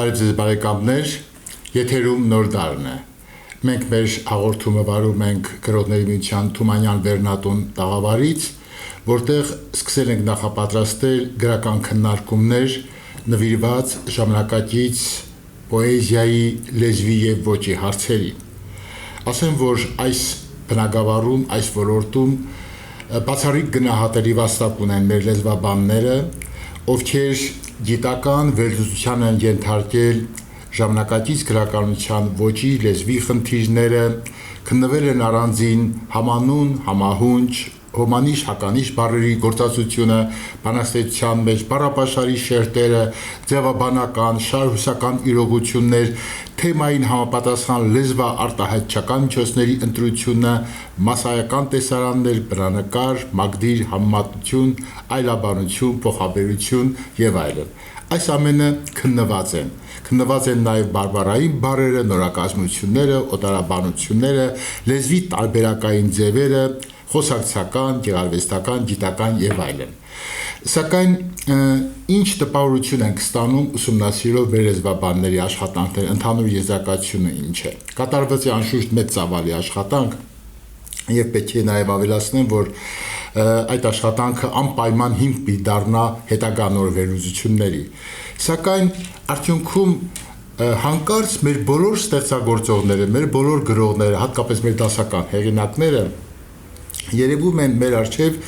Բարև ձեզ բարեկամներ, եթերում նոր դարն է։ Մենք մեր հաղորդումը վարում ենք Գրողների միության Թումանյան Վերնատուն տաղավարից, որտեղ սկսել ենք նախապատրաստել գրական քննարկումներ նվիրված ժամանակակից պոեզիայի, լեզվի և ոճի հարցերին։ Ասեմ, որ այս բնագավառում, այս ոլորտում բացառիկ գնահատելի վաստակ ունեն մեր լեզվաբանները, ովքեր գիտական վերլուծության են ենթարկել ժամանակակից գրականության ոճի, լեզվի խնդիրները, քննվել են առանձին համանուն, համահունչ, հոմանիշ, հականիշ բառերի գործածությունը, բանաստեղծության մեջ բառապաշարի շերտերը, ձևաբանական, շարհուսական իրողություններ, թեմային համապատասխան լեզվա արտահայտչական միջոցների ընտրությունը, մասսայական տեսարաններ, բնանկար, մագդիր, համեմատություն, այլաբանություն, փոխաբերություն եւ այլն։ Այս ամենը քննված են նաև բարբառային բառերը, նորակազմությունները, օտարաբանությունները, լեզվի տարբերակային ձևերը, խոսակցական, գեղարվեստական, գիտական եւ այլն։ Սակայն ինչ տպավորություն ենք ստանում ուսումնասիրելով մեր լեզվաբանների աշխատանքները, ընդհանուր եզրակացությունը ինչ է։ Կատարված է անշուշտ մեծ ծավալի աշխատանք եւ պետք է նաեւ ավելացնեմ, որ այդ աշխատանքը անպայման հիմք պիտի դառնա հետագա նոր վերլուծությունների։ Սակայն արդյունքում հանկարծ մեր բոլոր ստեղծագործողները, մեր բոլոր գրողները, հատկապես մեր դասական հեղինակները երևում են մեր առջև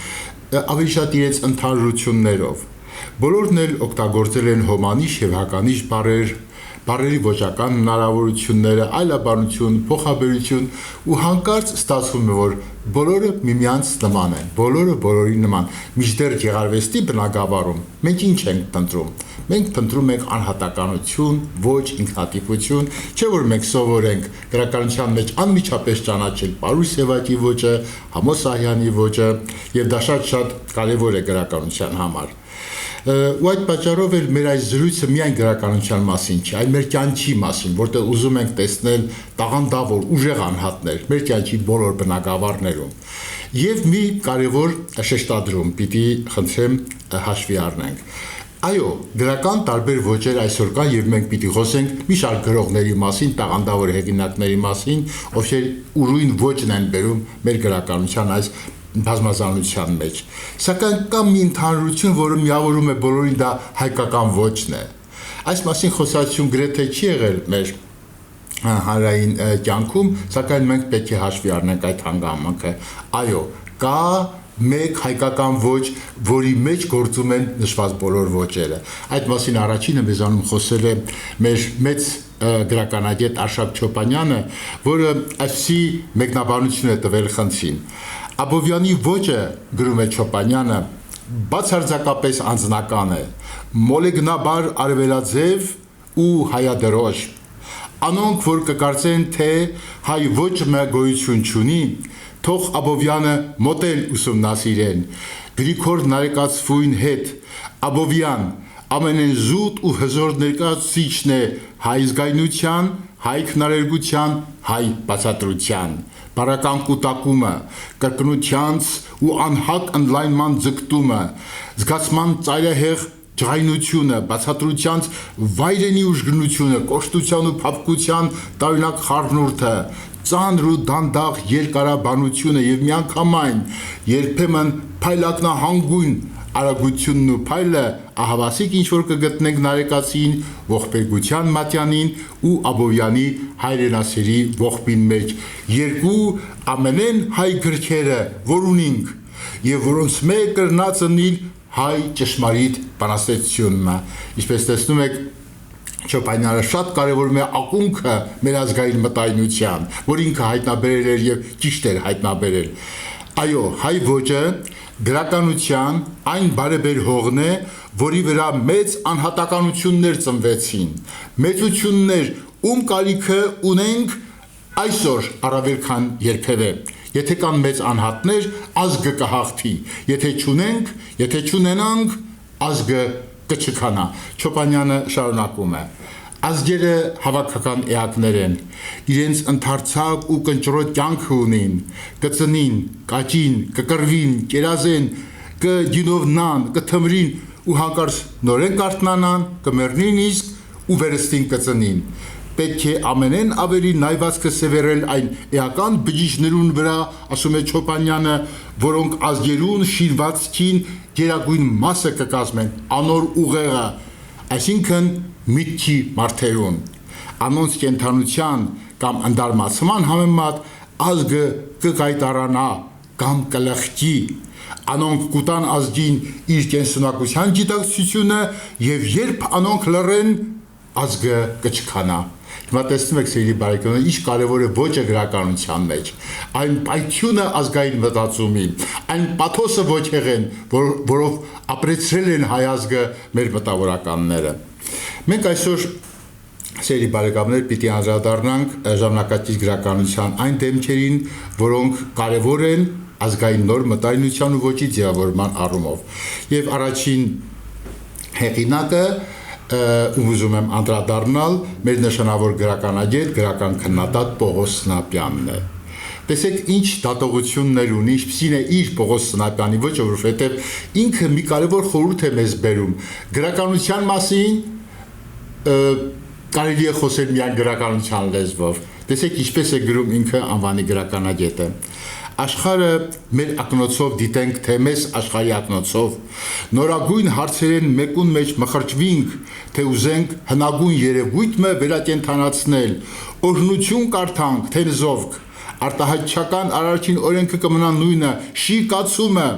ավելի շատ իրենց ընդհանրություններով։ Բոլորն էլ օգտագործել են հոմանիշ եւ հականիշ բառեր, բառերի ոճական հնարավորությունները, այլաբանություն, փոխաբերություն ու հանկարծ ստացվում է, որ բոլորը միմյանց նման են, բոլորը բոլորի նման։ Մինչդեռ գեղարվեստի բնագավառում մենք ինչ ենք փնտրում։ Մենք փնտրում ենք անհատականություն, ոճ, ինքնատիպություն, չէ՞ որ մենք սովորենք գրականության մեջ անմիջապես ճանաչել Պարուհի Սևակի ոճը, Համոս Սահյանի ոճը, եւ դա շատ կարեւոր է գրականության համար։ Ու այդ պատճառով էլ մեր այս զրույցը միայն գրականության մասին չէ, այլ մեր կյանքի մասին, որտեղ ուզում ենք տեսնել տաղանդավոր, ուժեղ անհատներ մեր կյանքի բոլոր բնագավառներում։ Եվ մի կարևոր շեշտադրում պիտի խնդրեմ հաշվի առնենք։ Այո, գրական տարբեր ոճեր այսօր կան եւ մենք պիտի խոսենք մի շարք գրողների մասին, տաղանդավոր հեղինակների մասին, ովքեր ուրույն ոճն են բերում մեր գրականության այս բազմազանության մեջ։ Սակայն կա մի ընդհանրություն, որը միավորում է բոլորին, դա հայկական ոճն է։ Այս մասին խոսակցություն գրեթե չի եղել մեր հանրային կյանքում, սակայն մենք պետք է հաշվի առնենք այդ հանգամանքը։ Այո, կա մեկ հայկական ոճ, որի մեջ գործում են նշված բոլոր ոճերը։ Այդ մասին առաջինը մեզանում խոսել է մեր մեծ գրականագետ Արշակ Չոպանյանը, որը այսի մեկնաբանություն է տվել խնդրին։ Աբովյանի ոճը, գրում է Չոպանյանը, բացարձակապես անձնական է, մոլեգնաբար արևելաձև ու հայադրոշ։ Անոնք, որ կկարծեն, թե հայ ոճը գոյություն չունի, թող Աբովյանը մոտել ուսումնասիրեն, Գրիգոր Նարեկացվույն հետ, Աբովյան ամենեն զուտ ու հզոր ներկայացուցիչն է հայ զգայնության, հայ քնարերգության, հայ բացատրության, բարական կուտակումը, կրկնությանց ու անհակ ընդլայնման ձգտումը, զգացման ծայրահեղ ջղայնությունը, բացատրությանց վայրենի ուժգնությունը, կոշտության ու փափկության տարօրինակ խառնուրդը, ծանր ու դանդաղ երկարաբանությունը եւ միանգամայն երբեմն փայլակնահանգույն արագությունն ու փայլը ահավասիկ ինչ որ կգտնենք Նարեկացին, ողբերգության Մատյանին ու Աբովյանի հայրենասերի ողբին մեջ, երկու ամենեն հայ գրքերը, որ ունենք եւ որոնց մեկը կրնած ընիլ հայ ճշմարիտ բանաստեղծությունն է։ Ինչպես տեսնում եք, Չոպանյանը շատ կարևորում է ակունքը մեր ազգային մտայնության, որ ինքը հայտնաբերել էր եւ ճիշտ էր հայտնաբերել։ Այո, հայ ոճը գրականության այն բարեբեր հողն է, որի վրա մեծ անհատականություններ ծնվեցին, մեծություններ, ում կարիքը ունենք այսօր առավել քան երբևէ։ Եթե կան մեծ անհատներ, ազգը կհաղթի, եթե չունենանք, ազգը կչքանա։ Չոպանյանը շարունակում է. Ազգերը հավաքական էակներ են, իրենց ընդարձակ ու կնճռոտ կյանքը ունին, կծնին, կաճին, կկռվին, կերազեն, կգինովնան, կթմրին ու հանկարծ նորեն կարթնանան, կմեռնին իսկ ու վերստին կծնին։ Պետք է ամենեն ավելի նայվածքը սևեռել այն էական բջիջներուն վրա, ասում է Չոպանյանը, որոնք ազգերուն շիրվածքին գերագույն մասը կկազմեն, անոր ուղեղը, այսինքն միտքի մարդերուն։ Անոնց կենթանության կամ ընդարմացման համեմատ ազգը կկայտարանա կամ կլխկի, անոնք կուտան ազգին իր կենսունակության գիտակցությունը եւ երբ անոնք լռեն, ազգը կչքանա։ Հիմա տեսնում եք սիրելի բարեկամներ, ինչ կարևոր է ոճը գրականության մեջ, այն պայթյունը ազգային մտածումին, այն պաթոսը ոչեղեն, որով ապրեցրել են հայ ազգը մեր մտավորականները։ Մենք այսօր սիրելի բարեկամներ պիտի անդրադառնանք ժամանակակից գրականության այն դեմքերին, որոնք կարևոր են ազգային նոր մտայնության ու ոճի ձևավորման առումով։ Եվ առաջին հեղինակը ում ուզում եմ անդրադառնալ մեր նշանավոր գրականագետ, գրական քննադատ Պողոս Սնապյանն է։ Տեսեք ինչ դատողություններ ունի, ինչպիսին է իր Պողոս Սնապյանի ոճը, որովհետև ինքը մի կարևոր խորհուրդ է մեզ բերում գրականության մասին, կարելի է խոսել միայն գրականության լեզվով։ Տեսեք ինչպես է գրում ինքը անվանի գրականագետը։ Աշխարհը մեր ակնոցով դիտենք, թե մեզ աշխարհի ակնոցով, նորագույն հարցերեն մեկուն մեջ մխրճվինք, թե ուզենք հնագույն երևույթը վերակենդանացնել, օրհնություն կարդանք, թե զովք, արտահայտչական արարչին օրենքը կմնա նույնը, շի կացումը,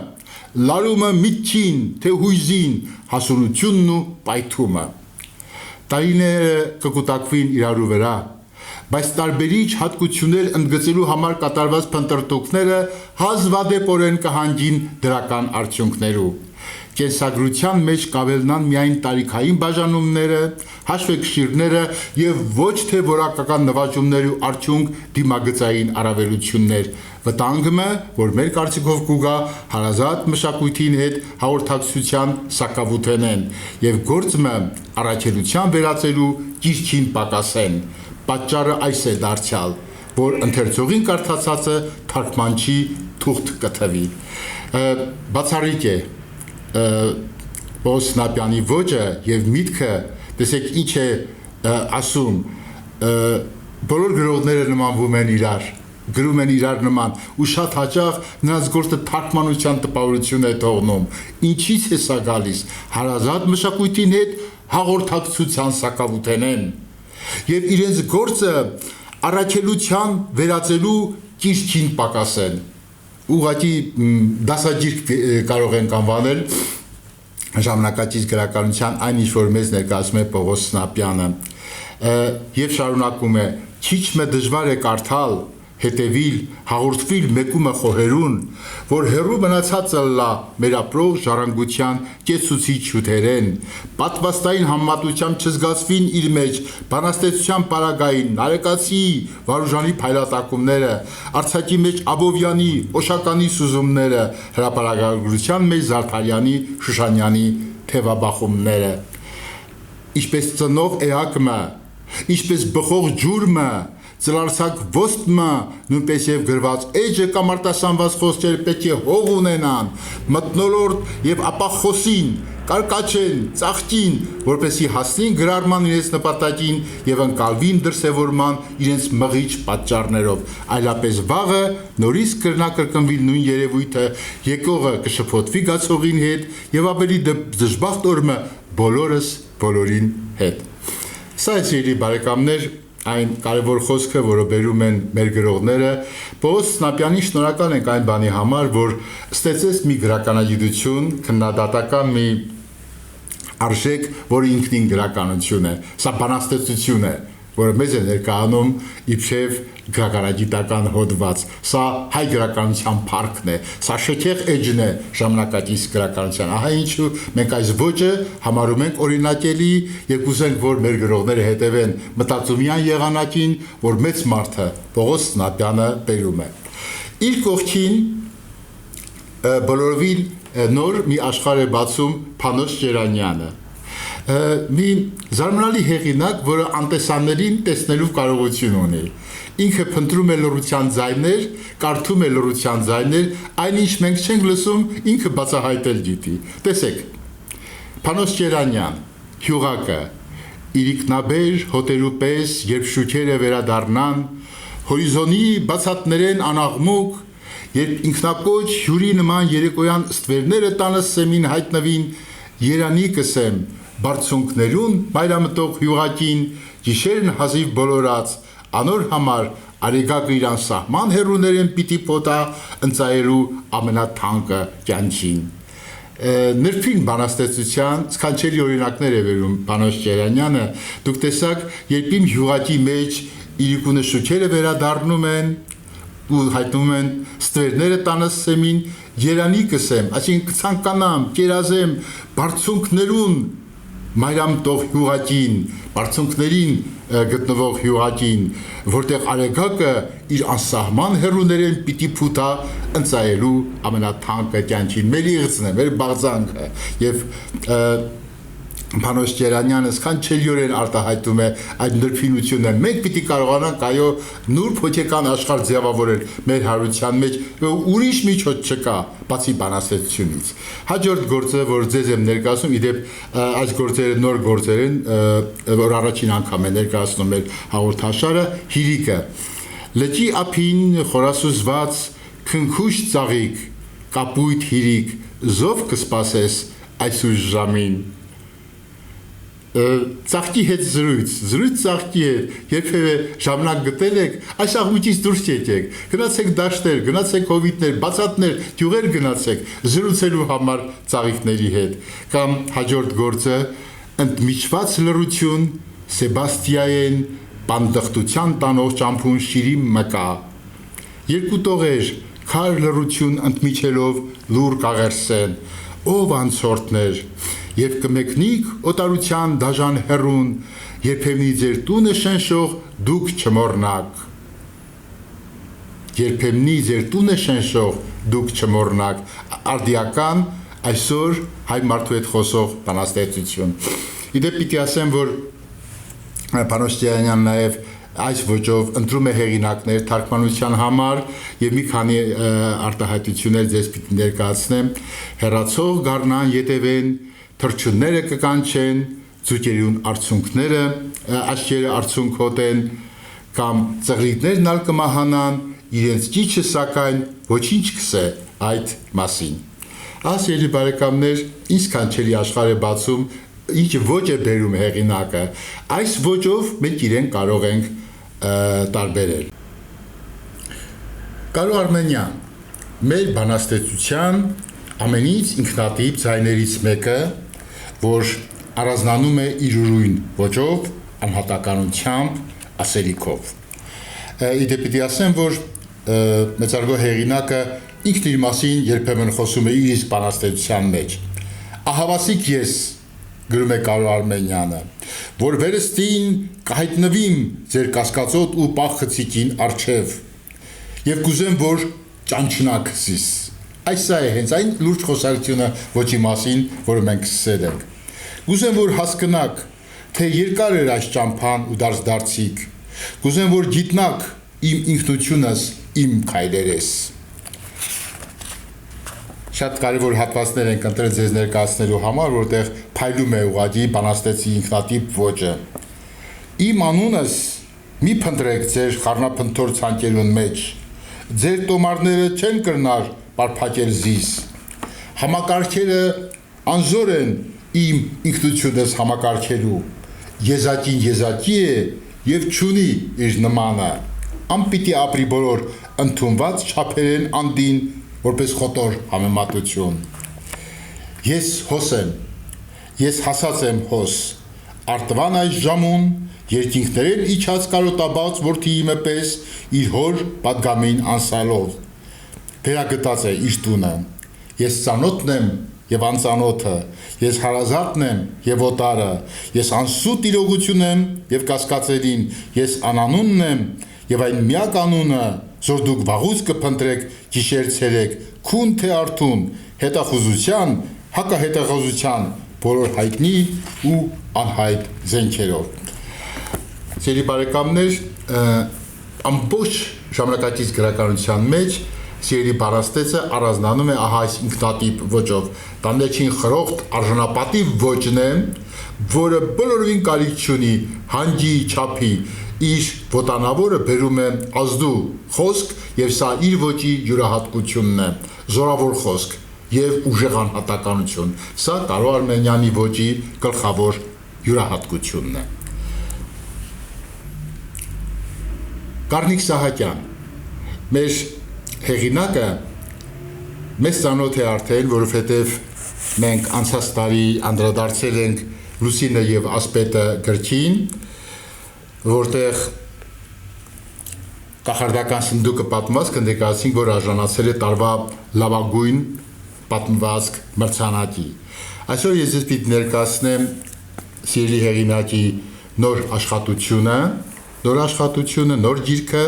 լարումը միտքին, թե հույզին, հասունությունն ու պայթումը։ Տարիները կկուտակվին իրարու վրա, բայց տարբերիչ հատկություններ ընդգծելու համար կատարված փնտրտուքները հազվադեպորեն կհանգին դրական արդյունքներու։ Կենսագրության մեջ կավելնան միայն տարիքային բաժանումները, հաշվեկշիռները եւ ոչ թե որակական նվաճումներ ու արդյունք դիմագծային առավելություններ։ Վտանգը, որ մեր կարծիքով կուգա հարազատ մշակույթին հետ հաղորդակցության սակավութենեն եւ գործը առաքելության վերածելու ճիշտին պակասեն։ Պատճառը այս է դարձյալ, որ ընթերցողին կարդացածը թարգմանչի թուղթ կթվի։ Բացառիկ է Պողոս Սնապյանի ոճը եւ միտքը, տեսեք ինչ է ասում, բոլոր գրողները նմանվում են իրար, գրում են իրար նման ու շատ հաճախ նրանց գործը թարգմանության տպավորություն է թողնում։ Ինչից է սա գալիս։ Հարազատ մշակույթին հետ հաղորդակցության սակավութենեն եւ իրենց գործը առաքելության վերածելու ճիշտին պակասեն։ Ուղղակի դասագիրք կարող ենք անվանել ժամանակակից գրականության այն ինչ որ մեզ ներկայացնում է Պողոս Սնապյանը եւ շարունակում է. քիչ մը դժվար է կարդալ, հետևիլ, հաղորդվիլ մեկումը խոհերուն, որ հերու մնացածը լա մեր ապրող ժառանգության կեցուցիչ շուտերեն, պատվաստային համեմատությամբ չզգացվին իր մեջ բանաստեղծության պարագային, նարեկացի, վարուժանի փայլատակումները, արցակի մեջ Աբովյանի, Օշականի սուզումները, հրապարակագրության մեջ Զարդարյանի, Շուշանյանի թևաբախումները, ինչպես ծնող էակը, ինչպես բխող ջուրմը, ծլարցակ ոստմը, նույնպես եւ գրված էջը կամ արտասանված խոսքեր պետք է հող ունենան, մտնոլորտ եւ ապախոսին, կարկաչեն, ծաղկին, որպեսի հասնին գրարման իրենց նպատակին եւ ընկալվին դրսեւորման իրենց մղիչ պատճառներով, այլապես վաղը նորից կրնակրկնվի նույն երևույթը, եկողը կշփոթվի գացողին հետ եւ ավելի դժբախտ օրը բոլորս բոլորին հետ։ Սա է բարեկամներ այն կարևոր խոսքը, որը բերում են մեր գրողները, Պողոս Սնապյանին շնորհակալ ենք այն բանի համար, որ ստեղծեց մի գրականագիտություն, քննադատական մի արժեք, որը ինքնին գրականություն է, սա բանաստեղծություն է, որը մեզ է ներկայանում իբրև գրականագիտական հոդված, սա հայ գրականության փառքն է, սա շքեղ էջն է ժամանակակից գրականության, ահա ինչու մենք այս ոճը համարում ենք օրինակելի եւ կուզենք, որ մեր գրողները հետևեն մտածումյան եղանակին, որ մեծ մարդը Պողոս Սնապյանը բերում է։ Իր կողքին բոլորովին նոր մի աշխարհ է բացում Փանոս Ջերանյանը, մի զարմանալի հեղինակ, որը անտեսաններին տեսնելու կարողություն ունի։ Ինքը փնտրում է լռության ձայներ, կարդում է լռության ձայներ, այնինչ մենք չենք լսում, ինքը բացահայտել գիտի։ Տեսեք, Փանոս Ջերանյան, հյուղակը, իրիկնաբեր հոտերու պես, երբ շուքերը վերադառնան, հորիզոնի բացատներեն անաղմուկ, երբ ինքնակոչ հյուրի նման երեկոյան ստվերները տանը սեմին հայտնվին, երանի կսեմ, բարձունքներուն մայրամտող հյուղակին, գիշերն հազիվ բոլորած, անոր համար արեգակը իրան սահման հերուներեն պիտի պոտա ընծայելու ամենաթանկը կյանչին։ Նրբին բանաստեղծության սքանչելի օրինակներ է վերում Պանոս Ջերանյանը, դուք տեսակ, երբ իմ հյուղակի մեջ իրիկունը շուքերը վերադառնում են ու հայտնվում են ստվերները տանը սեմին, երանի կսեմ, այսինքն կցանկանամ, կերազեմ բարձունքներուն մայրամտող հյուղակին, բարձունքներին գտնվող հյուղակին, որտեղ արեգակը իր անսահման հեռուներեն պիտի փութա ընծայելու ամենաթանկը կյանքին, մեր իղծն է, մեր բաղձանքը, և Պանոս Ջերանյանը սքանչելիորեն արտահայտում է այդ նրբինությունը, մենք պիտի կարողանանք այո նուրբ հոգեկան աշխարհ ձևավորել մեր հարության մեջ, ուրիշ միջոց չկա, բացի բանաստեղծությունից։ Հաջորդ գործը, որ ձեզ եմ ներկայացնում, իդեպ այս գործերը նոր գործեր են, որ առաջին անգամ է ներկայացնում մեր հաղորդաշարը, Հիրիկը։ Լճի ափին խորասուզված քնքուշ ծաղիկ, կապույտ հիրիկ, զով կսպասես այսուր ժամին։ Ծաղկի հետ զրույց ծաղկի հետ, երբևէ ժամանակ գտել եք, այս աղմուկից դուրս եկեք, գնացեք դաշտեր, գնացեք հովիտներ, բացատներ, գյուղեր գնացեք, զրուցելու համար ծաղիկների հետ, կամ հաջորդ գործը, ընդմիջված լռություն, Սեբաստիայեն բանդխտության տանող ճամփուն շիրի մկա, երկու տողեր, քար լռություն ընդմիջելով լուր կաղերսեն, ով անցորդներ, և կմեկնիկ օտարության դաժան հեռուն, երբեմնի ձեր տունը շնշող դուք չմոռնաք։ Երբեմնի ձեր տունը շնշող դուք չմոռնաք, արդիական այսօր հայ մարդու հետ խոսող բանաստեղծություն։ Իդեպ պիտի ասեմ, որ Պանոս Ջերանյանն նաև այս ոճով ընտրում է հեղինակներ թարգմանության համար և մի քանի արտահայտություններ ձեզ պիտի ներկայացնեմ, հեռացող գառնան ետևեն, թռչունները կկանչեն, ձուկերուն արցունքները աչքերը արցունք հոտեն, կամ ծղրիկներն ալ կմահանան, իրենց ճիչը սակայն ոչինչ կսե այդ մասին։ Ասելի բարեկամներ, ինչ սքանչելի աշխարհ է բացում, ինչ ոճ է բերում հեղինակը, այս ոճով մենք իրեն կարող ենք տարբերել։ Կարո Արմենյան, մեր բանաստեղծության ամենից ինքնատիպ ձայներից մեկը, որ առանձնանում է իր ուրույն ոճով, անհատականությամբ, ասելիքով։ Իդեպ պիտի ասեմ, որ մեծարգո հեղինակը ինքն իր մասին երբեմն խոսում է իր իսկ բանաստեղծության մեջ։ Ահավասիկ ես, գրում է Կարո Արմենյանը, որ վերստին կհայտնվիմ ձեր կասկածոտ ու պախխցիկին առջև, և կուզեմ, որ ճանչնակ զիս։ Այս սա է հենց այն լուրջ խոսակցությունը ոճի մասին, որը մենք սկսել ենք։ Կուզեմ, որ հասկնաք, թե երկար էր այս ճամփան ու դարձիկ, կուզեմ, որ գիտնաք իմ ինքնությունս, իմ քայլերես։ Շատ կարևոր հատվածներ ենք ընտրել ձեզ ներկայացնելու համար, որտեղ փայլում է ուղղակի բանաստեղծի ինքնատիպ ոճը։ Իմ անունս մի փնտրեք ձեր խառնափնթոր ցանկերուն մեջ, ձեր տոմարները չեն կրնար պարփակել զիս։ Համակարգերը անզոր են իմ ինքնությունս համակարգելու, եզակին եզակի է և չունի իր նմանը, անպիտի ապրի բոլոր ընդունված չափերեն անդին, որպես խոտոր համեմատություն։ Ես հոս եմ, ես հասած եմ հոս, արտվան այս ժամուն, երկինքներեն իջած կարոտաբաց որդիի մպես իր հոր պատգամին անսալով, վերագտած է իր տունը, ես ծանոթն եմ և անծանոթը, ես հարազատն եմ և օտարը, ես անսուտ իրողություն եմ և կասկածելին, ես անանունն եմ և այն միակ անունը, որ դուք վաղուց կփնտրեք գիշեր ցերեկ, քուն թե արթուն, հետախուզության, հակահետախուզության, բոլոր հայտնի ու անհայտ զենքերով։ Սիրելի բարեկամներ, ամբողջ ժամանակակից գրականության մեջ սիրելի բանաստեղծը առանձնանում է ահա այս ինքնատիպ ոճով, դա մեջին խրոխտ արժանապատիվ ոճն է, որը բոլորովին կարիք չունի հանջի, չափի, իր ոտանավորը բերում է ազդու խոսք եւ սա իր ոճի յուրահատկությունն է, զորավոր խոսք եւ ուժեղ անհատականություն։ Սա Կարո Արմենյանի ոճի գլխավոր յուրահատկությունն է։ Գառնիկ Սահակյան, մեր հեղինակը մեզ ծանոթ է արդեն, որովհետև մենք անցած տարի անդրադարձել ենք Լուսինը եւ Ասպետը գրքին, որտեղ կախարդական սնդուկը պատմվածքը ներկայացին, որ արժանացել է տարվա լավագույն պատմվածք մրցանակի։ Այսօր ես պիտի ներկայացնեմ սիրելի հեղինակի նոր աշխատությունը, նոր գիրքը,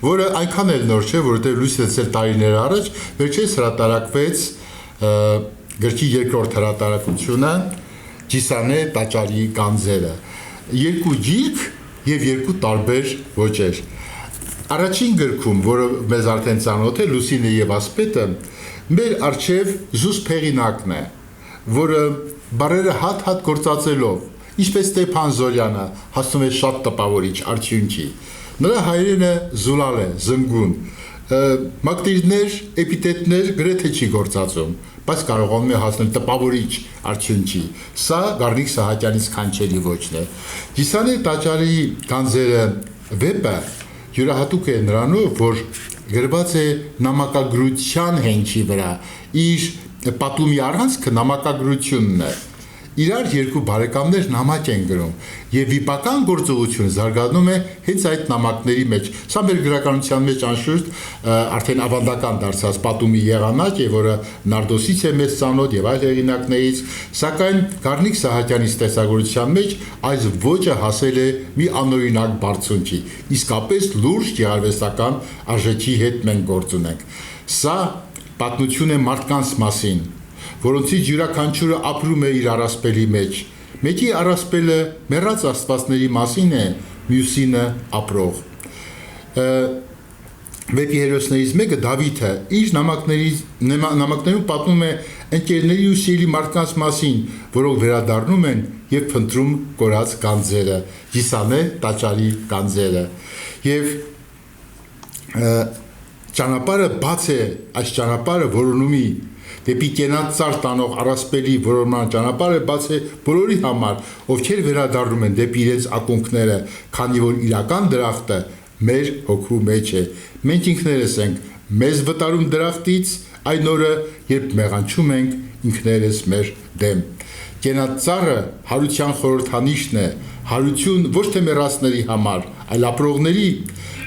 որը այնքան էլ նոր չէ, որովհետև լույս տեսել տարիներ առաջ, վերջերս հրատարակվեց գրքի երկրորդ հրատարակությունը Ջիսանե Տաճարի գանձերը։ Երկու գիրք եւ երկու տարբեր ոճեր։ Առաջին գրքում, որը մեզ արդեն ծանոթ է, Լուսինը եւ Ասպետը, մեր արչեւ զուսպ հեղինակն է, որը բարերը հատ-հատ գործածելով, ինչպես Ստեփան Զորյանը, հասնում է շատ տպավորիչ արդյունքի։ Նրա հայրենը զուլալ է, զնգուն, մակտիրներ, էպիտետներ գրեթե չի գործածում, բայց կարողանում է հասնել տպավորիչ արդյունքի։ Սա Գառնիկ Սահակյանի սքանչելի ոճն է։ Ջիսանե Տաճարի գանձերը վեպը յուրահատուկ է նրանով, որ գրված է նամակագրության հենքի վրա, իր պատումի առանցքը նամակագրությունն է։ Իրար երկու բարեկամներ նամակ են գրում եւ վիպական գործողությունը զարգանում է հենց այդ նամակների մեջ։ Սա մեր գրականության մեջ անշուշտ արդեն ավանդական դարձած պատումի եղանակ է, որը Նարդոսից է մեծ ծանոթ եւ այլ հեղինակներից, սակայն Գառնիկ Սահակյանի ստեղծագործության մեջ այս ոճը հասել է մի անօրինակ բարձունքի։ Իսկապես լուրջ գեղարվեստական արժեքի հետ մենք գործ ունենք։ Սա պատմություն է մարդկանց մասին, որոնցից յուրաքանչյուրը ապրում է իր առասպելի մեջ։ Մեկի առասպելը մեռած աստվածների մասին է, մյուսինը ապրող։ Վեպի հերոսներից մեկը Դավիթը իր նամակներում պատմում է ընկերների ու սիրելի մարդկանց մասին, որոնք վերադառնում են եւ փնտրում կորած գանձերը, Ջիսանե Տաճարի գանձերը։ Եվ ճանապարհը բաց է, այս ճանապարհը որոնումի դեպի կենացար տանող առասպելի որոնման ճանապարհը բաց է բոլորի համար, ովքեր վերադառնում են դեպի իրենց ակունքները, քանի որ իրական դրախտը մեր հոգու մեջ է։ Մենք ինքներս ենք մեզ վտարում դրախտից այն օրը, երբ մեղանչում ենք ինքներս մեր դեմ։ Կենացարը հարության խորհրդանիշն է, հարություն ոչ թե մեռածների համար, այլ ապրողների,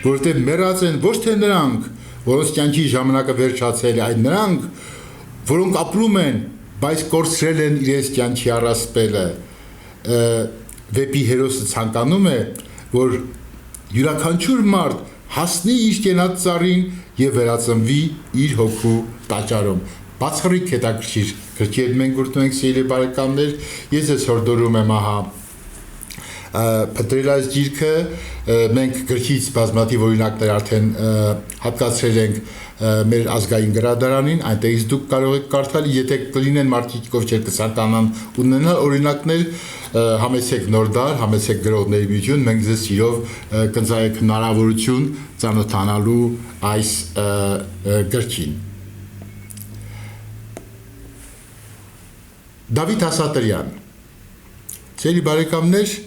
որովհետև մեռած են ոչ թե նրանք, որոնց կյանքի ժամանակը վերջացել է, այլ նրանք, որոնք ապրում են, բայց կորցրել են իրենց կյանքի առասպելը։ Վեպի հերոսը ցանկանում է, որ յուրաքանչյուր մարդ հասնի իր կենաց ծառին եւ վերածնվի իր հոգու տաճարում։ Բացառիկ հետաքրքիր գրքեր մենք գործում ենք սիրելի բարեկամներ, ես ես հորդորում եմ ահա փտրել այս գիրքը, մենք գրքից բազմաթիվ օրինակներ արդեն հատկացրել ենք մեր ազգային գրադարանին, այնտեղից դուք կարող եք կարդալ, եթե կլինեն մարդիկ, ովքեր կցանկանան ունենալ օրինակներ, համեցեք Նոր դար, համեցեք գրողների միություն, մենք ձեզ սիրով կընծայենք հնարավորություն ծանոթանալու այս գրքին։ Դավիթ Ասատրյան, սիրելի բարեկամներ,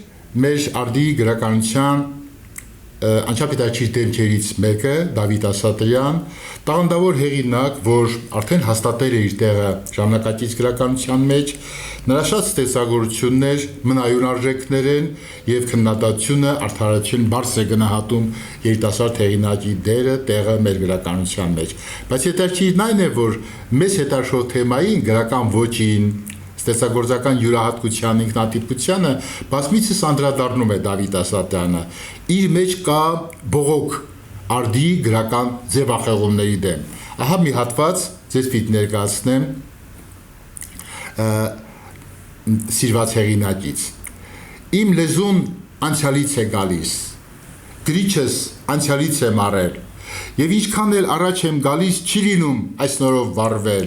մեր արդի գրականության անչափ դեմքերից մեկը Դավիթ Ասատրյան, տաղանդավոր հեղինակ, որ արդեն հաստատել է իր տեղը ժամանակակից գրականության մեջ, նրա շատ ստեղծագործություններ մնայուն արժեքներ են եւ քննադատությունը արդարացիություն բարձր է գնահատում երիտասարդ հեղինակի դերը, տեղը մեր գրականության մեջ։ Բայց հետաքրքիրն այն է, որ մեզ հետաքրքրող թեմային գրական ոճին ստեղծագործական յուրահատկության ինքնատիպությանը բազմիցս անդրադառնում է Դավիթ Ասատրյանը։ Իր մեջ կա բողոք արդի գրական ձևախեղումների դեմ։ Ահա մի հատված ձեզ պիտի ներկայացնեմ սիրված հեղինակից։ Իմ լեզուն անցյալից է գալիս, գրիչս անցյալից եմ առել, եւ ինչքան էլ առաջ եմ գալիս, չի լինում այս նորով վառվել,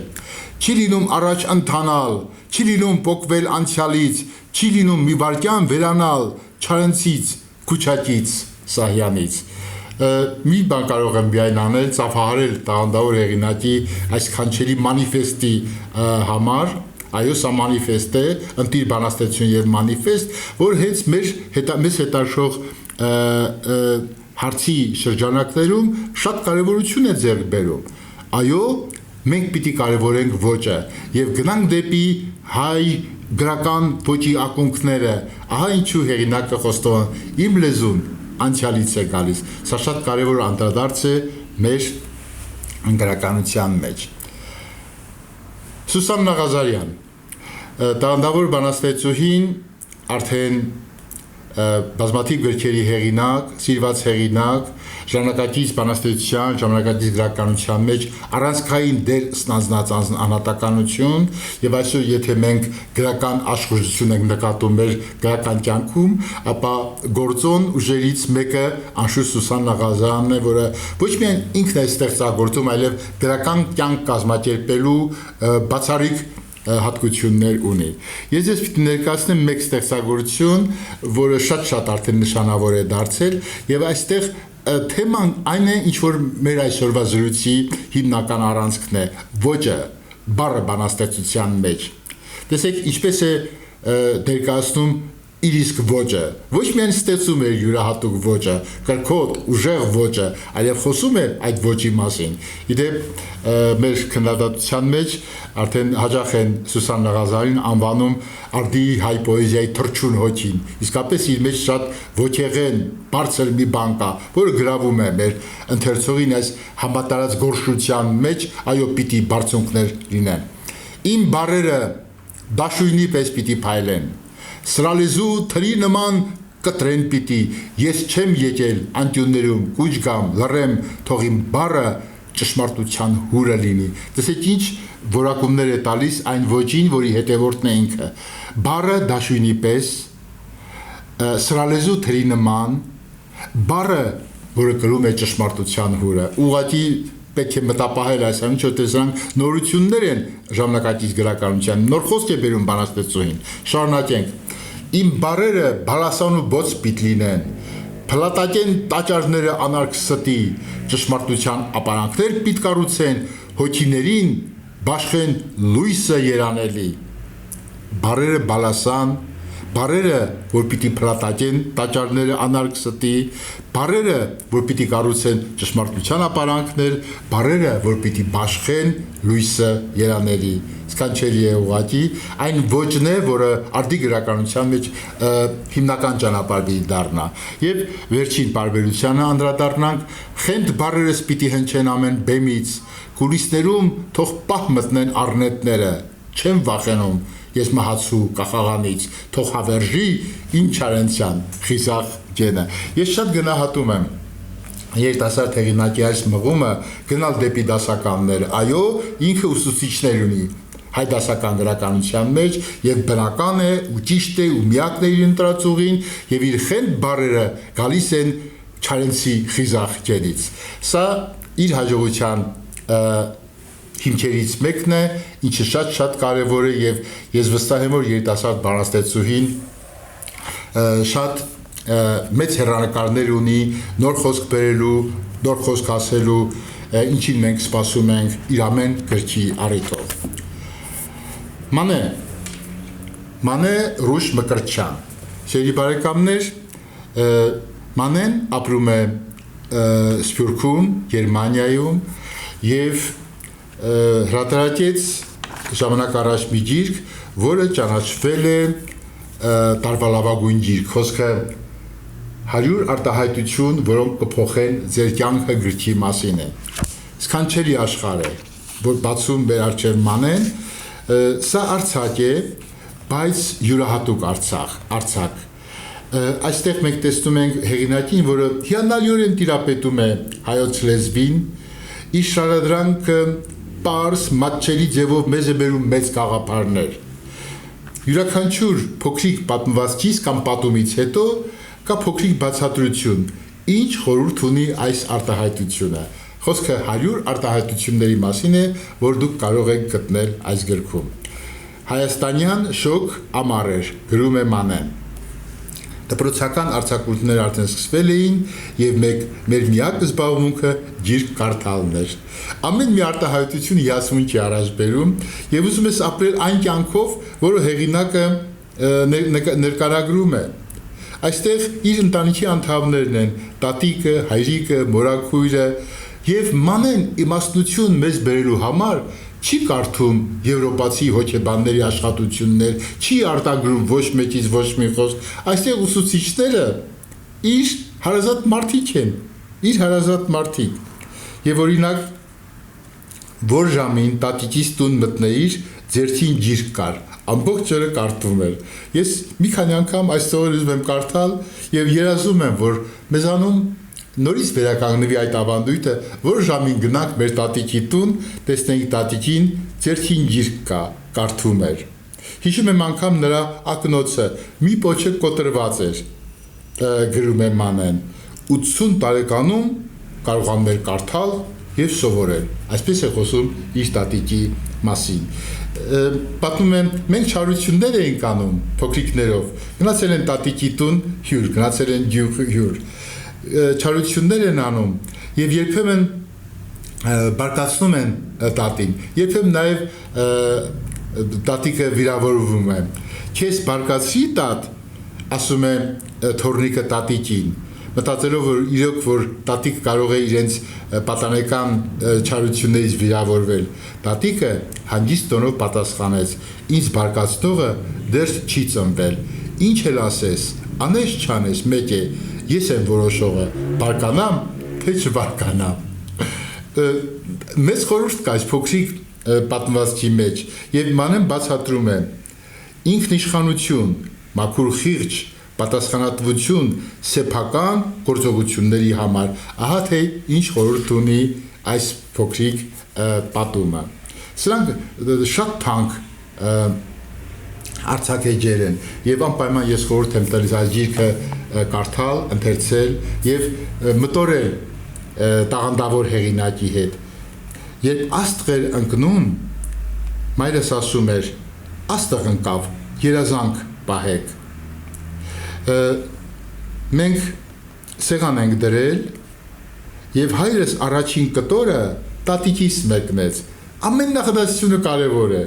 չի լինում առաջ ընթանալ, չի լինում պոկվել անցյալից, չի լինում մի վարքյան վերանալ Չարենցից, Քուչակից, Սահյանից։ Մի բան կարող եմ միայն անել, ծափահարել տաղանդավոր հեղինակի այս քանչելի մանիֆեստի համար, այո, սա մանիֆեստ է, ընտիր բանաստեղծություն եւ մանիֆեստ, որ հենց մեզ հետարժող հարցի շրջանակներում շատ կարևորություն է ձեռք բերում։ Այո, մենք պիտի կարևորենք ոճը եւ գնանք դեպի հայ գրական ոճի ակունքները։ Ահա ինչու հեղինակը խոստովան իմ լեզուն անցյալից է գալիս։ Սա շատ կարևոր անդրադարձ է մեր գրականության մեջ։ Սուսան Նաղազարյան, տաղանդավոր բանաստեղծուհին, արդեն բազմաթիվ գրքերի հեղինակ, սիրված հեղինակ, ժամանակակից բանաստեղծության, ժամանակակից գրականության մեջ առանցքային դեր ստանձնած անհատականություն, եւ այսօր եթե մենք գրական աշխուժություն ենք նկատում մեր գրական կյանքում, ապա գործոն ուժերից մեկը անշուշտ Սուսան Նաղազարյանն է, որը ոչ միայն ինքն է ստեղծագործում, այլև գրական կյանք կազմակերպելու բացառիկ հատկություններ ունի։ Ես ձեզ պիտի ներկայացնեմ մեկ ստեղծագործություն, որը շատ արդեն նշանավոր է դարձել, եւ այստեղ թեման այն է, ինչ որ մեր այսօրվա զրույցի հիմնական առանցքն է, ոճը, բառը բանաստեղծության մեջ։ Տեսեք, ինչպես է ներկայացնում իր իսկ ոճը, ոչ միայն ստեղծում է յուրահատուկ ոճը, կրքոտ, ուժեղ ոճը, այլև խոսում է այդ ոճի մասին։ Իդեպ մեր քննադատության մեջ արդեն հաճախ են Սուսան Նաղազարյանին անվանում արդի հայ պոեզիայի թռչուն հոգին, իսկապես իր մեջ շատ ոգեղեն, բարձր մի բան կա, որը գրավում է մեր ընթերցողին այս համատարած գորշության մեջ, այո, պիտի բարձունքներ լինեն։ Իմ բառերը դաշույնի պես պիտի փայլեն, սրալեզու թրի նման կտրեն պիտի, ես չեմ եկել անտյուններում կուչ գամ, լռեմ, թող իմ բառը ճշմարտության հուրը լինի։ Տեսեք ինչ որակումներ է տալիս այն ոճին, որի հետևորդն է ինքը։ Բառը դաշույնի պես, սրալեզու թրի նման, բառը, որը կրում է ճշմարտության հուրը։ Ուղղակի պետք է մտապահել այս ամենը, որ տեսանք նորություններ են ժամանակակից գրականության, նոր խոսք է բերում բանաստեղծուհին։ Շարունակենք։ Իմ բառերը բալասան ու բոց պիտի լինեն, փլատակեն տաճարները անարգ ստի, ճշմարտության ապարանքներ պիտի կառուցեն, հոգիներին բաշխեն լույսը երանելի։ Բառերը բալասան, բառերը, որ պիտի փլատակեն տաճարները անարգ ստի, բառերը, որ պիտի կառուցեն ճշմարտության ապարանքներ, բառերը, որ պիտի բաշխեն լույսը երանելի։ Սքանչելի է ուղղակի, այն ոճն է, որը արդի գրականության մեջ հիմնական ճանապարհի դառնա։ Եվ վերջին բարբերությանը անդրադառնանք, խենթ բառերս պիտի հնչեն ամեն բեմից, կուլիսներում թող պահ մտնեն առնետները, չեմ վախենում ես մահացու կախաղանից, թող հավերժի ինչ Չարենցյան խիզախ ջենը։ Ես շատ գնահատում եմ երիտասարդ հեղինակի այս մղումը գնալ դեպի դասականներ, այո, ինքը ուսուցիչներ ունի հայ դասական գրականության մեջ եւ բնական է ու ճիշտ է ու միակն է իր ընտրածուղին եւ իր խենթ բառերը գալիս են Չարենցի խիզախ ջենից։ Սա իր հաջողության հիմքերից մեկն է, ինչը շատ կարևոր է եւ ես վստահ եմ, որ երիտասարդ բանաստեղծուհին շատ մեծ հեռանկարներ ունի նոր խոսք բերելու, նոր խոսք ասելու, ինչին մենք սպասում ենք իր ամեն գրքի առիթով։ Մանե Ռուշ Մկրտչյան։ Սիրելի բարեկամներ, Մանեն ապրում է Սփյուռքում, Գերմանիայում եւ հրատարակեց ժամանակ առաջ մի գիրք, որը ճանաչվել է տարվա լավագույն գիրք, խոսքը 100 արտահայտություն, որոնք կփոխեն ձեր կյանքը գրքի մասին է։ Սքանչելի աշխարհ է, որ բացում մեր առջև Մանեն, սա արձակ է, բայց յուրահատուկ արձակ։ Այստեղ մենք տեսնում ենք հեղինակին, որը հիանալիորեն տիրապետում է հայոց լեզվին, իր շարադրանքը պարզ, մատչելի ձևով մեզ է բերում մեծ գաղափարներ։ Յուրաքանչյուր փոքրիկ պատմվածքից կամ պատումից հետո կա փոքրիկ բացատրություն, ինչ խորհուրդ ունի այս արտահայտությունը։ Խոսքը 100 արտահայտությունների մասին է, որ դուք կարող եք գտնել այս գրքում։ Հայաստանյան շոկ ամառ էր, գրում է Մանեն։ Դպրոցական արձակուրդներ արդեն սկսվել էին եւ մեր միակ զբաղմունքը գիրք կարդալն էր։ Ամեն մի արտահայտություն հիասմունք է առաջ բերում եւ ուզում ես ապրել այն կյանքով, որը հեղինակը ներկայագրում է։ Այստեղ իր ընտանիքի անդամներն են՝ տատիկը, հայրիկը, մորաքույրը, եւ Մանեն իմաստնություն մեզ բերելու համար չի կարդում եվրոպացի հոգեբանների աշխատություններ, չի արտագրում ոչ մեկից ոչ մի խոսք, այստեղ ուսուցիչները իր հարազատ մարդիկ են, իր հարազատ մարդիկ։ Եվ օրինակ, որ ժամին տատիկիս տուն մտնեիր, ձերքին գիրք կար, ամբողջ օրը կարդում էր։ Ես մի քանի անգամ այսօր ուզում եմ կարդալ եւ երազում եմ, որ մեզանում նորից վերականգնվի այդ ավանդույթը, որ ժամին գնանք մեր տատիկի տուն, տեսնենք տատիկին ձերքին գիրք կա, կարդում էր։ Հիշում եմ անգամ նրա ակնոցը, մի պոչը կոտրված էր, գրում է Մանեն, 80 տարեկանում կարողանում էր կարդալ եւ սովորել։ Այսպես է խոսում իր տատիկի մասին։ Պատմում եմ, մենք չարություններ էինք անում փոքրիկներով, գնացել են տատիկի տուն հյուր, գնացել են գյուղ հյուր, չարություններ են անում եւ երբեմն բարկացնում են տատին, երբեմն նաեւ տատիկը վիրավորվում է։ Քեզ բարկացրի տատ, ասում է թորնիկը տատիկին, մտածելով որ իրոք որ տատիկ կարող է իրենց պատանեկան չարություններից վիրավորվել։ Տատիկը հանգիստ տոնով պատասխանեց. ինձ բարկացնողը դեռ չի ծնվել։ Ինչ էլ ասես, անես չանես, մեկ է, ես եմ որոշողը, բարկանամ, թե չբարկանամ։ Մեծ խորհուրդ կա այս փոքրիկ պատմվածքի մեջ եւ Մանեն բացատրում է. ինքնիշխանություն, մաքուր խիղճ, պատասխանատվություն սեփական գործողությունների համար, ահա թե ինչ խորհուրդ ունի այս փոքրիկ պատումը։ Սրանք շատ թանկ արձակեջեր են եւ անպայման ես խորհուրդ եմ տալիս այս գիրքը կարդալ, ընթերցել եւ մտորել տաղանդավոր հեղինակի հետ։ Երբ աստղեր ընկնում, մայրս ասում էր. աստղ ընկավ, երազանք պահեք։ Մենք սեղան ենք դրել եւ հայրս առաջին կտորը տատիկիս մեկնեց։ Ամեննախդասությունը կարևոր է։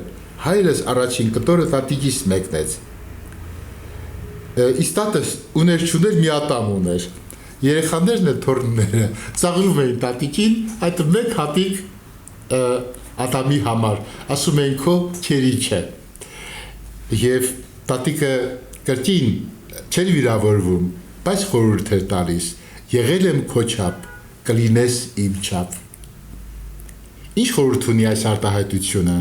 Հայրս առաջին կտորը տատիկիս մեկնեց։ Իսկ տատս ուներ չուներ մի ատամ ուներ։ Երեխաներն են թորնները ծաղրում էին տատիկին, այդ մեկ հատիկ ատամի համար, ասում էին քո քերիչը։ Եվ տատիկը կրկին չէր վիրավորվում, բայց խորհուրդ էր տալիս. եղել եմ քո չափ, կլինես իմ չափ։ Ինչ խորհուրդ ունի այս արտահայտությունը։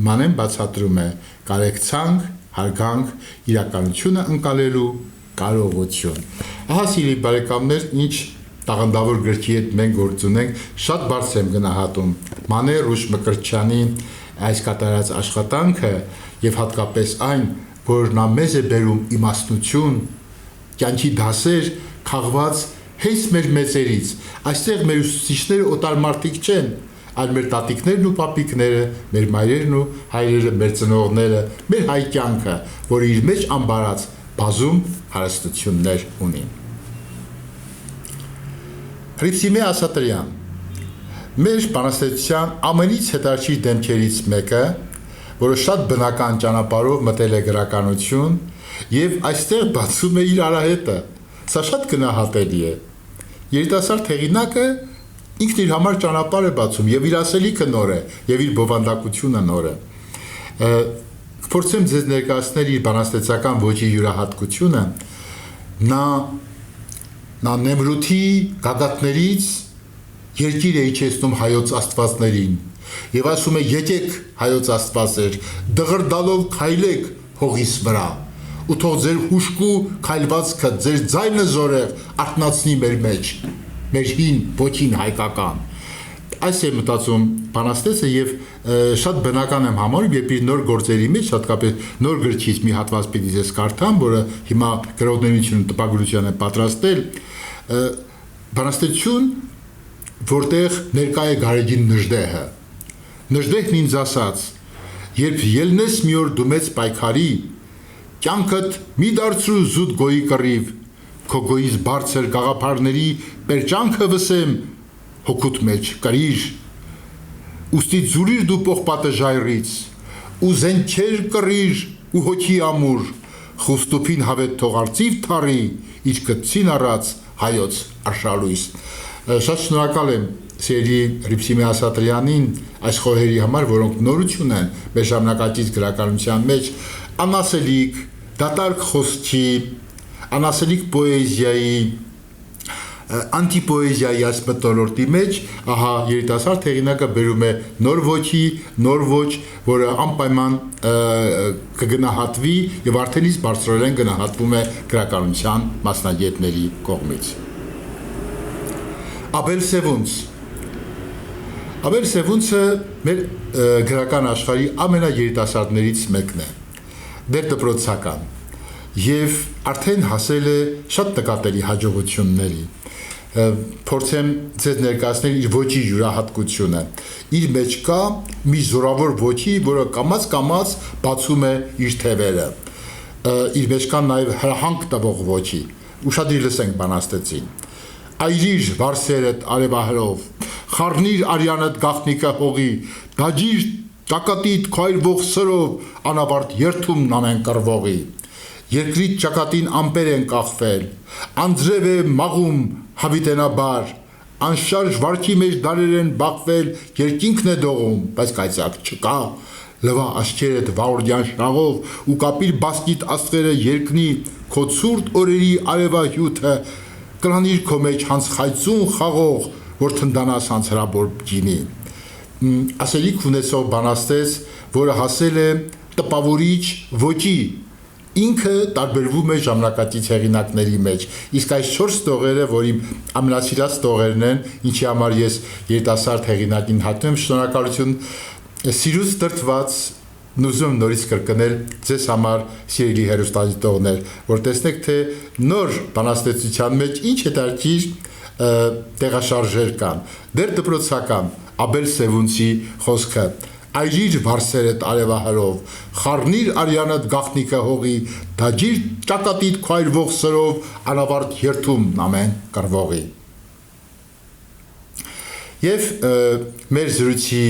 Մանեն բացատրում է. կարեկցանք, հարգանք, իրականությունը ընկալելու կարողություն։ Ահա սիրելի բարեկամներ, ինչ տաղանդավոր գրքի հետ մենք գործ ունենք, շատ բարձր եմ գնահատում Մանե Ռուժ Մկրտչյանի այս կատարած աշխատանքը եւ հատկապես այն, որ նա մեզ է բերում իմաստնություն, կյանքի դասեր քաղված հենց մեր մեծերից։ Այստեղ մեր ուսուցիչները օտար մարդիկ չեն, այլ մեր տատիկներն ու պապիկները, մեր մայրերն ու հայրերը, մեր ծնողները, մեր հայ կյանքը, որը իր մեջ ամբարած բազում հարստություններ ունի։ Հռիփսիմե Ասատրյան, մեր բանաստեղծության ամենից հետաքրքիր դեմքերից մեկը, որը շատ բնական ճանապարհով մտել է գրականություն եւ այստեղ բացում է իր արահետը։ Սա շատ գնահատելի է։ Երիտասարդ հեղինակը ինքն իր համար ճանապարհ է բացում եւ իր ասելիքը նոր է եւ իր բովանդակությունը նոր է։ Փորձեմ ձեզ ներկայացնել իր բանաստեղծական ոճի յուրահատկությունը։ Նա Նեմրութի գագաթներից երկիր է իջեցնում հայոց աստվածներին եւ ասում է եկեք հայոց աստվածներ, դղրդալով քայլեք հողիս վրա ու թող ձեր հուշկու քայլվածքը, ձեր ձայնը զորեղ արթնացնի մեր մեջ, մեր հին ոգին հայկական։ Այս է մտածում բանաստեղծը եւ շատ բնական եմ համարում, երբ իր նոր գործերի մեջ, հատկապես նոր գրքից մի հատված պիտի ձեզ կարդամ, որը հիմա գրողնեություն տպագրության է պատրաստել, բանաստեղծություն, որտեղ ներկա է Գարեգին Նժդեհը։ Նժդեհն ինձ ասաց. երբ ելնես մի օր դու մեծ պայքարի, կյանքդ մի դարձրու զուտ գոյի կռիվ, քո գոյից բարձր գաղափարների պերճանքը վսեմ, հոգուտ մեջ կրիր, ուստի ձուրիր դու պողպատը ժայռից, ու զենքեր կռիր ու հոգի ամուր, խուստուփին հավետ թողարծիվ թարի, իր կծին առած հայոց արշալույս։ Շատ շնորհակալ եմ Սիրելի Հռիփսիմե Ասատրյանին այս խոհերի համար, որոնք նորություն են մեր ժամանակակից գրականության մեջ, անասելիք, դատարկ խոսքի, անասելիք պոեզիայի, անտիպոեզիայի այս մթնոլորտի մեջ, ահա երիտասարդ հեղինակը բերում է նոր ոճի, նոր ոճ, որը անպայման կգնահատվի եւ արդեն իսկ բարձրորեն գնահատվում է գրականության մասնագետների կողմից։ Աբել Սևունցը մեր գրական աշխարհի ամենաերիտասարդներից մեկն է, դերդպրոցական, եւ արդեն հասել է շատ նկատելի հաջողությունների։ Փորձեմ ձեզ ներկայացնել իր ոճի յուրահատկությունը։ Իր մեջ կա մի զորավոր ոճի, որը կամաց բացում է իր թևերը։ Իր մեջ կա նաեւ հրահանգ տվող ոճի։ Ուշադրի լսենք բանաստեղծին։ Այրիր վարսերդ արևահրով, խառնիր արյանդ գաղտնիքը հողի, դաջիր ճակատիդ քայլվող սրով, անավարտ երթումն ամեն կռվողի։ Երկրից ճակատին ամպեր են կախվել, անձրև է մաղում հավիտենաբար, անշարժ վարքի մեջ դարեր են բախվել, երկինքն է դողում, բայց կայծակ չկա, լվա աչքերդ վաղորդյան շաղով ու կապիր բասկիտ աստղերը երկնի, քո ցուրտ օրերի արևահյութը, կլանիր քո մեջ հանցխայծուն խաղող, որ թնդանաս հանցրաբոր ջինի։ Ասելիք ունեցող բանաստեղծ, որը հասել է տպավորիչ ոճի, ինքը տարբերվում է ժամանակակից հեղինակների մեջ, իսկ այս 4 տողերը, որ իմ ամենասիրած տողերն են, ինչի համար ես երիտասարդ հեղինակին հատնում եմ շնորհակալություն, սիրուց դրդված ուզում նորից կրկնել ձեզ համար սիրելի հեռուստադիտողներ, որ տեսնեք, թե նոր բանաստեղծության մեջ ինչ հետաքրքիր տեղաշարժեր կան, դերդպրոցական Աբել Սևունցի խոսքը, այրիր վարսերդ արևահրով, խառնիր արյանդ գաղտնիքը հողի, դաջիր ճակատիդ քայլվող սրով, անավարտ երթում ամեն կռվողի։ Եվ մեր զրույցի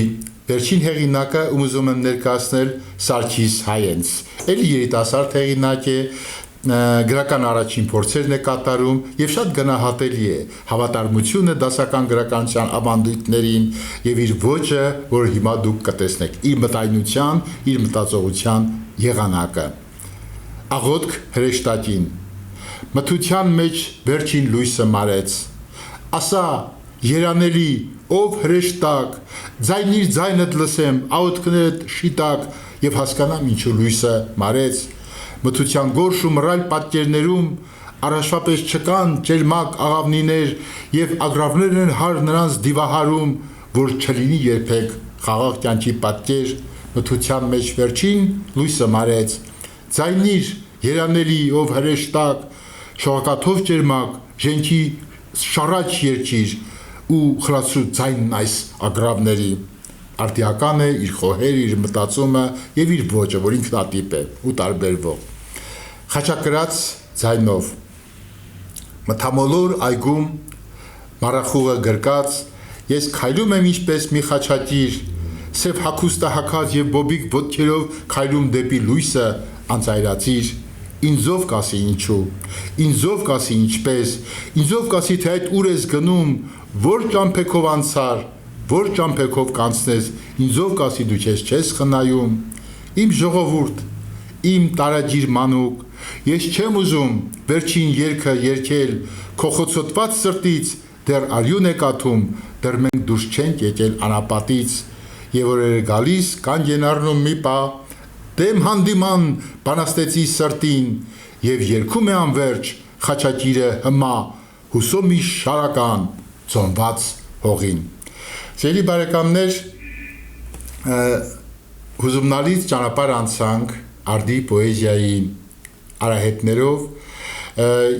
վերջին հեղինակը ուզում եմ ներկայացնել Սարգիս Հայենց, էլի երիտասարդ հեղինակ է, գրական առաջին փորձերն է կատարում եւ շատ գնահատելի է հավատարմությունը դասական գրականության ավանդույթներին եւ իր ոճը, որ հիմա դուք կտեսնեք, իր մտայնության, իր մտածողության եղանակը։ Աղոթք հրեշտակին, մթության մեջ վերջին լույսը մարեց, ասա երանելի, ով հրեշտակ, ձայնիր ձայնդ լսեմ, աղոթքներդ շիտակ եւ հասկանամ ինչու լույսը մարեց, մթության գորշ ու մռայլ պատկերներում առաջվա պես չկան ճելմակ աղավնիներ եւ ագրավներ են հար նրանց դիվահարում, որ չլինի երբեք խաղաղ կյանքի պատկեր, մթության մեջ վերջին լույսը մարեց, ձայնիր երանելի, ով հրեշտակ, շողակաթով ճերմակ, ժենքի շարաչ երջիր ու խրացրու ձայնն այս ագրավների, արտիական է իր խոհերը, իր մտածումը եւ իր ոճը, որ ինքնատիպ է ու տարբերվող։ Խաչակրած ձայնով, մթամոլոր այգում մարախուղը գրկած, ես քայլում եմ ինչպես մի խաչակիր, սև հագուստը հագած եւ բոբիկ ոտքերով քայլում դեպի լույսը, անծայրացիր, ինձով կասի ինչու, ինձով կասի ինչպես, ինձով կասի թե այդ ուր ես գնում, որ ճամփեքով անցար, որ ճամփեքով կանցնես, ինձով կասի դու չես խնայում, իմ ժողովուրդ, իմ տարաջիր մանուկ, ես չեմ ուզում վերջին երգը երգել, քո խոցոտված սրտից դեռ արյուն է կաթում, դեռ մենք դուրս չենք եկել անապատից, եւ օրերը գալիս կան են առնում մի պահ, դեմ հանդիման բանաստեցի սրտին, եւ երգում է անverջ խաչակիրը հմա, հուսո մի շարական ծոնված հողին։ Սիրելի բարեկամներ, հուզումնալից ճանապարհ անցանք արդի պոեզիայի արահետներով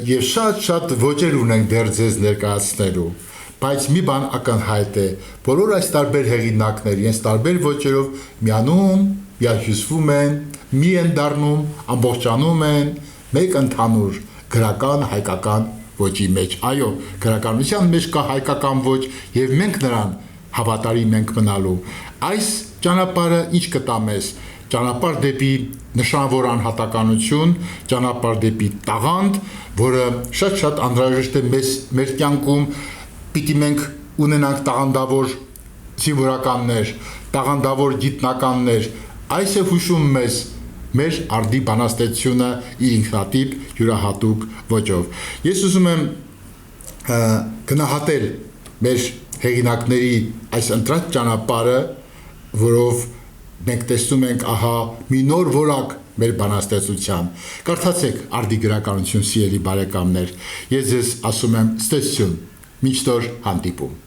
եւ շատ ոճեր ունենք դեռ ձեզ ներկայացնելու, բայց մի բան ակնհայտ է, բոլոր այս տարբեր հեղինակներ իրենց տարբեր ոճերով միանում իահյուսվում են, մի են դառնում, ամբողջանում են մեկ ընդհանուր գրական հայկական ոճի մեջ։ Այո, գրականության մեջ կա հայկական ոճ եւ մենք նրան հավատարիմ ենք մնալու։ Այս ճանապարհը ինչ կտա մեզ։ Ճանապարհ դեպի նշանավոր անհատականություն, ճանապարհ դեպի տաղանդ, որը շատ անհրաժեշտ է մեր կյանքում, պիտի մենք ունենանք տաղանդավոր զինվորականներ, տաղանդավոր գիտնականներ, այս է հուշում մեզ մեր արդի բանաստեղծությունը իր ինքնատիպ յուրահատուկ ոճով։ Ես ուզում եմ գնահատել մեր հեղինակների այս ընտրած ճանապարհը, որով մենք տեսնում ենք ահա մի նոր որակ մեր բանաստեղծության։ Կարդացեք արդի գրականություն, սիրելի բարեկամներ։ Ես ձեզ ասում եմ ստեսություն, մինչ որ հանդիպում։